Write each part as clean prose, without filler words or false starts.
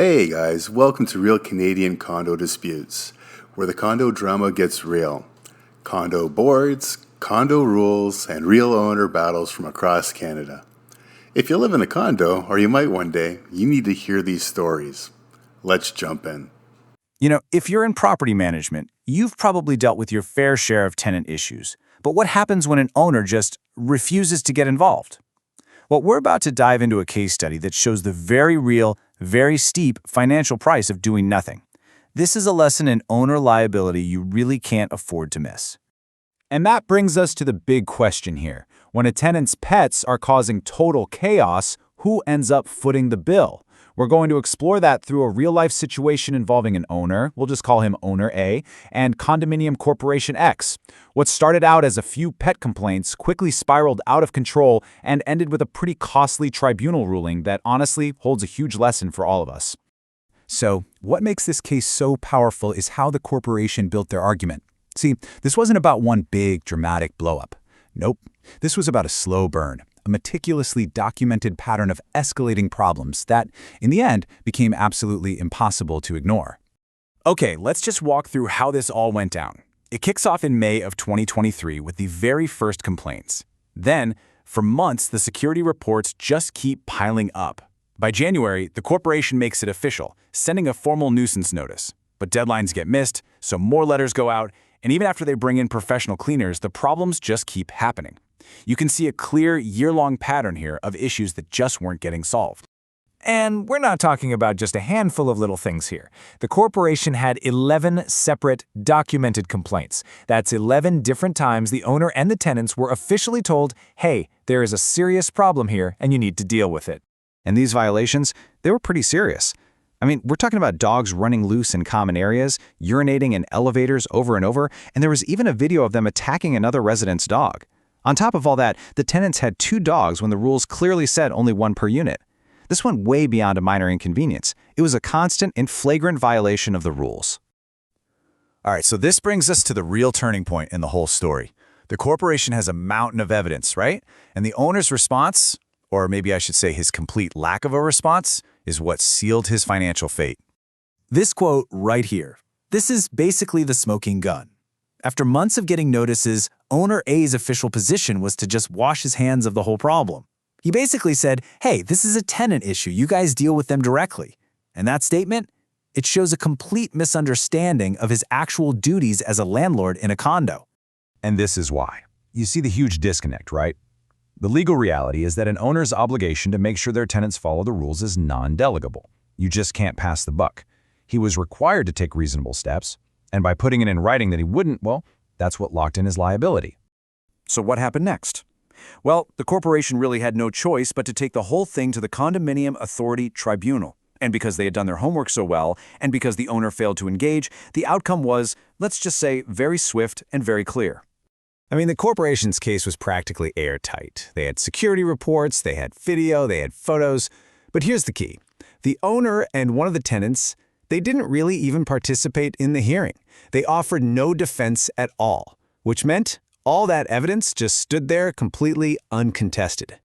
Hey guys, welcome to Real Canadian Condo Disputes, where the condo drama gets real. Condo boards, condo rules, and real owner battles from across Canada. If you live in a condo, or you might one day, you need to hear these stories. Let's jump in. You know, if you're in property management, you've probably dealt with your fair share of tenant issues. But what happens when an owner just refuses to get involved? Well, we're about to dive into a case study that shows the very real, very steep financial price of doing nothing. This is a lesson in owner liability you really can't afford to miss. And that brings us to the big question here. When a tenant's pets are causing total chaos, who ends up footing the bill? We're going to explore that through a real-life situation involving an owner, we'll just call him Owner A, and Condominium Corporation X. What started out as a few pet complaints quickly spiraled out of control and ended with a pretty costly tribunal ruling that honestly holds a huge lesson for all of us. So, what makes this case so powerful is how the corporation built their argument. See, this wasn't about one big, dramatic blow-up. Nope, this was about a slow burn. A meticulously documented pattern of escalating problems that, in the end, became absolutely impossible to ignore. Okay, let's just walk through how this all went down. It kicks off in May of 2023 with the very first complaints. Then, for months, the security reports just keep piling up. By January, the corporation makes it official, sending a formal nuisance notice. But deadlines get missed, so more letters go out, and even after they bring in professional cleaners, the problems just keep happening. You can see a clear, year-long pattern here of issues that just weren't getting solved. And we're not talking about just a handful of little things here. The corporation had 11 separate documented complaints. That's 11 different times the owner and the tenants were officially told, hey, there is a serious problem here and you need to deal with it. And these violations, they were pretty serious. I mean, we're talking about dogs running loose in common areas, urinating in elevators over and over, and there was even a video of them attacking another resident's dog. On top of all that, the tenants had 2 dogs when the rules clearly said only 1 per unit. This went way beyond a minor inconvenience. It was a constant and flagrant violation of the rules. All right, so this brings us to the real turning point in the whole story. The corporation has a mountain of evidence, right? And the owner's response, or maybe I should say his complete lack of a response, is what sealed his financial fate. This quote right here, this is basically the smoking gun. After months of getting notices, Owner A's official position was to just wash his hands of the whole problem. He basically said, hey, this is a tenant issue, you guys deal with them directly. And that statement? It shows a complete misunderstanding of his actual duties as a landlord in a condo. And this is why. You see the huge disconnect, right? The legal reality is that an owner's obligation to make sure their tenants follow the rules is non-delegable. You just can't pass the buck. He was required to take reasonable steps, and by putting it in writing that he wouldn't, well, that's what locked in his liability. So what happened next? Well, the corporation really had no choice but to take the whole thing to the Condominium Authority Tribunal. And because they had done their homework so well, and because the owner failed to engage, the outcome was, let's just say, very swift and very clear. I mean, the corporation's case was practically airtight. They had security reports, they had video, they had photos. But here's the key. The owner and one of the tenants, they didn't really even participate in the hearing. They offered no defense at all, which meant all that evidence just stood there completely uncontested.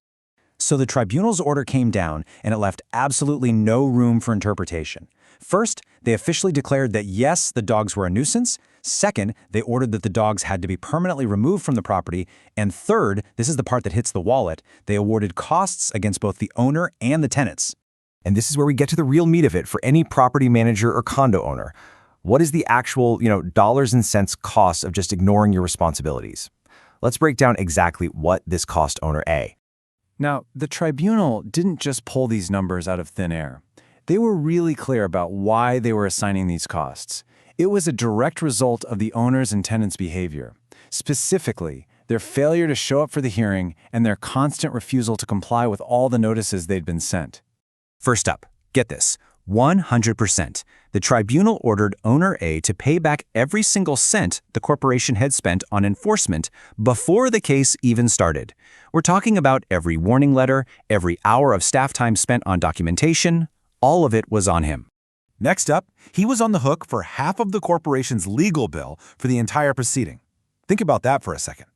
So the tribunal's order came down, and it left absolutely no room for interpretation. First, they officially declared that yes, the dogs were a nuisance. Second, they ordered that the dogs had to be permanently removed from the property. And third, this is the part that hits the wallet, they awarded costs against both the owner and the tenants. And this is where we get to the real meat of it for any property manager or condo owner. What is the actual, dollars and cents cost of just ignoring your responsibilities? Let's break down exactly what this cost Owner A. Now, the tribunal didn't just pull these numbers out of thin air. They were really clear about why they were assigning these costs. It was a direct result of the owner's and tenants' behavior. Specifically, their failure to show up for the hearing and their constant refusal to comply with all the notices they'd been sent. First up, get this, 100%. The tribunal ordered Owner A to pay back every single cent the corporation had spent on enforcement before the case even started. We're talking about every warning letter, every hour of staff time spent on documentation. All of it was on him. Next up, he was on the hook for half of the corporation's legal bill for the entire proceeding. Think about that for a second.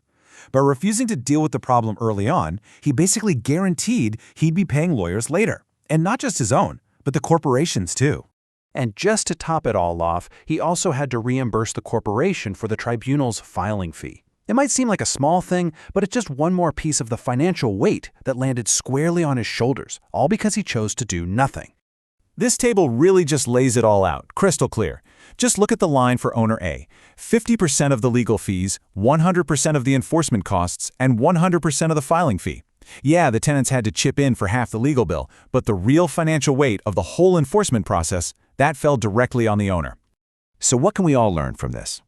By refusing to deal with the problem early on, he basically guaranteed he'd be paying lawyers later. And not just his own, but the corporations too. And just to top it all off, he also had to reimburse the corporation for the tribunal's filing fee. It might seem like a small thing, but it's just one more piece of the financial weight that landed squarely on his shoulders, all because he chose to do nothing. This table really just lays it all out, crystal clear. Just look at the line for owner A. 50% of the legal fees, 100% of the enforcement costs, and 100% of the filing fee. Yeah, the tenants had to chip in for half the legal bill, but the real financial weight of the whole enforcement process, that fell directly on the owner. So what can we all learn from this?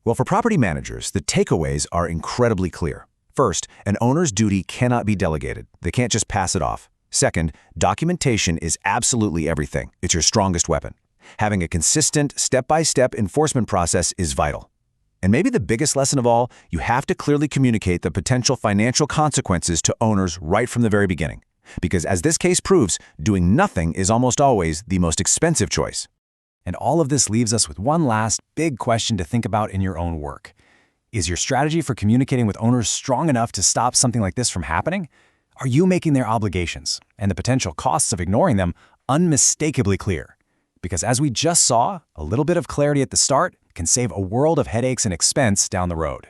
Well, for property managers, the takeaways are incredibly clear. First, an owner's duty cannot be delegated. They can't just pass it off. Second, documentation is absolutely everything. It's your strongest weapon. Having a consistent, step-by-step enforcement process is vital. And maybe the biggest lesson of all, you have to clearly communicate the potential financial consequences to owners right from the very beginning. Because as this case proves, doing nothing is almost always the most expensive choice. And all of this leaves us with one last big question to think about in your own work. Is your strategy for communicating with owners strong enough to stop something like this from happening? Are you making their obligations and the potential costs of ignoring them unmistakably clear? Because as we just saw, a little bit of clarity at the start can save a world of headaches and expense down the road.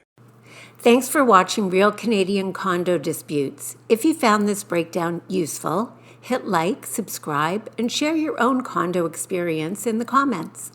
Thanks for watching Real Canadian Condo Disputes. If you found this breakdown useful, hit like, subscribe, and share your own condo experience in the comments.